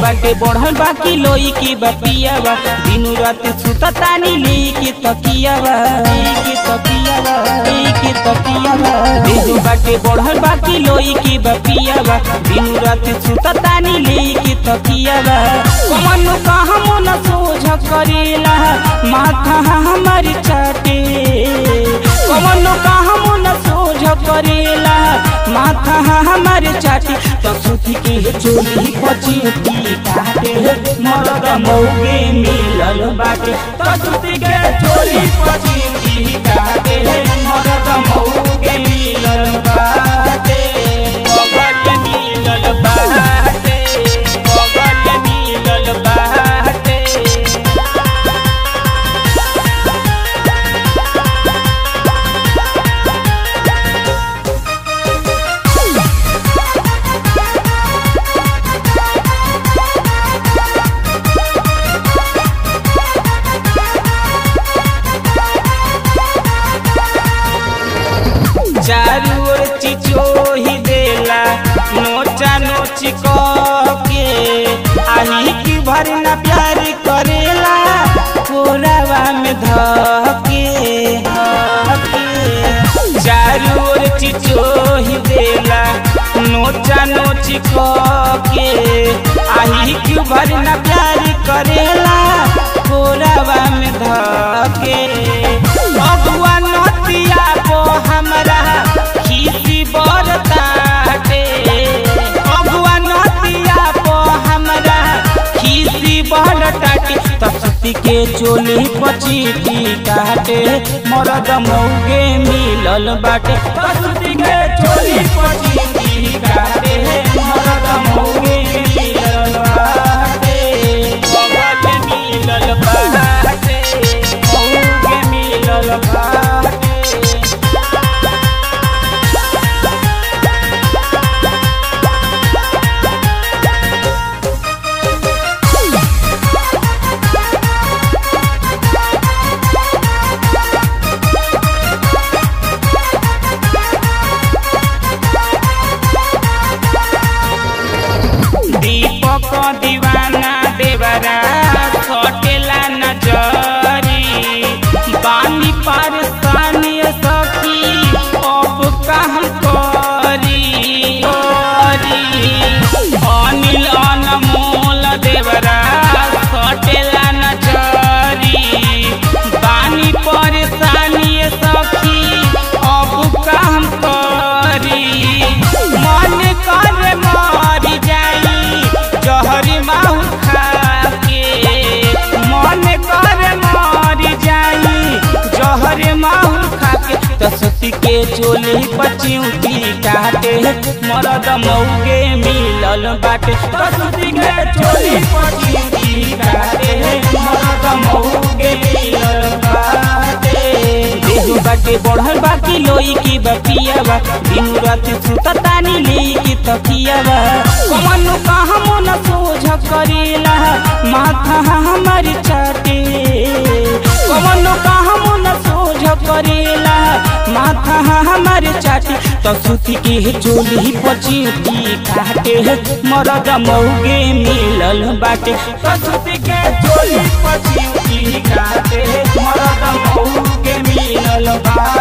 बाटे बढ़ल बाकी लोई की बपियावा दिनु रात सुता तानी लेके तकियावा दिनु बाटे बढ़ल बाकी लोई की बपियावा दिनु रात सुता तानी लेके तकियावा कमन कहाँ मन सोझ करेला माथा हमारी चाटे कमन कहाँ मन सोझ करेला माथा हमारे चाटी तो सुती के चोली पचीटी काटे मरद मौगे मिलल बाटे तो सुती के चोली पचीटी काटे मरद मौगे मिलल बाटे बगल मिलल बाटे बगल मिलल बाटे चारू ओर चिचोही देला नोचा नोची के आही की भर न प्यार करेला कोरावा में धके चारू ओर चिचोही देला नोचा नोची के आही की भर न प्यार करेला कोरावा में धके अगुआ नतिया को हमरा खीसी बरताटे अगुआ नतिया को हमरा खीसी बरताटे तपती के चोली पचीटी काटे मरद मौगे मिलल बाटे तपती के चोली पचीटी काटे मरद मौगे मिलल बाटे बगल मिलल बाटे मौगे मिलल बाटे दीपक दीवाना देवरा सटेला नजरी बानी परेशानी सखी अब कहम करी अनिल अनमोल देवरा सटेला नजरी बानी परेशानी सखी अब कहम करी मन करे मरी जाई जहरी माहू खाके मन करे मरी जाई जहरी माहू खाके तसती के चोली पचीटी काटे मरद मौगे मिलल बाटे तसती के चोली पचीटी काटे मरद मौगे मिलल बाटे देहु बाटे बढ़ल बाकी लोई की बपियावा दिनु रात सुता तानी लेके तकियावा कमन कहाँ मन सोझ करेला माथा हमारी चाटे कमन कहाँ मन सोझ करेला माथा हमारे चाटी तो सुती के चोली पचीटी काटे मरद मौगे मिलल बाटे तो सुती के चोली पचीटी काटे मरद मौगे मिलल बाटे।